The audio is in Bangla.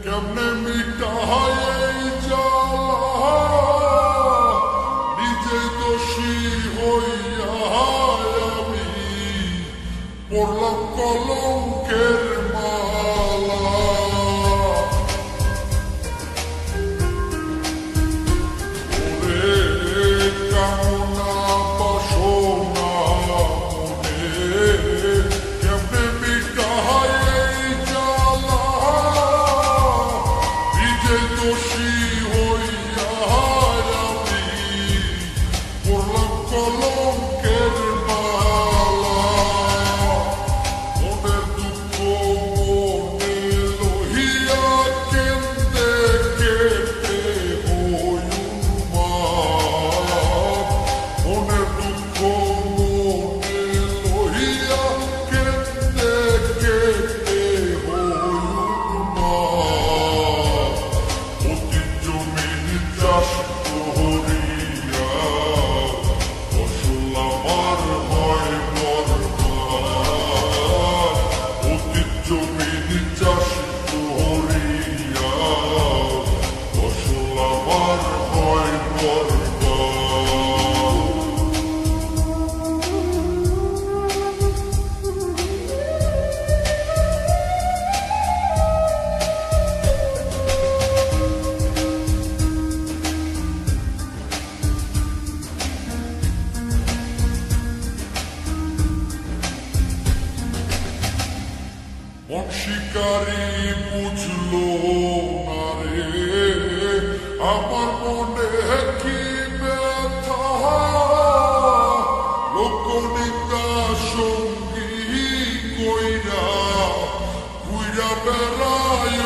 কেমনে মিটায় এই জ্বালা নিজে দোষী হইয়া আমি পড়লাম কলঙ্কের মালা ওরে কামনা বাসনা মনে কেমনে মিটায় এই জ্বালা নিজে দোষী হইয়া আমি পড়লাম কলঙ্কের মালা মনের দুঃখ মনে লহিয়া কেন্দে কেটে হই উন্মাদ মনের দুঃখ মনে লহিয়া কেন্দে কেটে হই উন্মাদ অতীত জমিন চাষ করিয়া ফসল আমার হয় বরবাদ অতীত জমিন চাষ করিয়া ফসল আমার হয় বরবাদ মন শিকারি বুঝলো না রে আমার মনে কি ব্যথা লোকনিতা সঙ্গী কইরা ঘুইরা বেড়ায়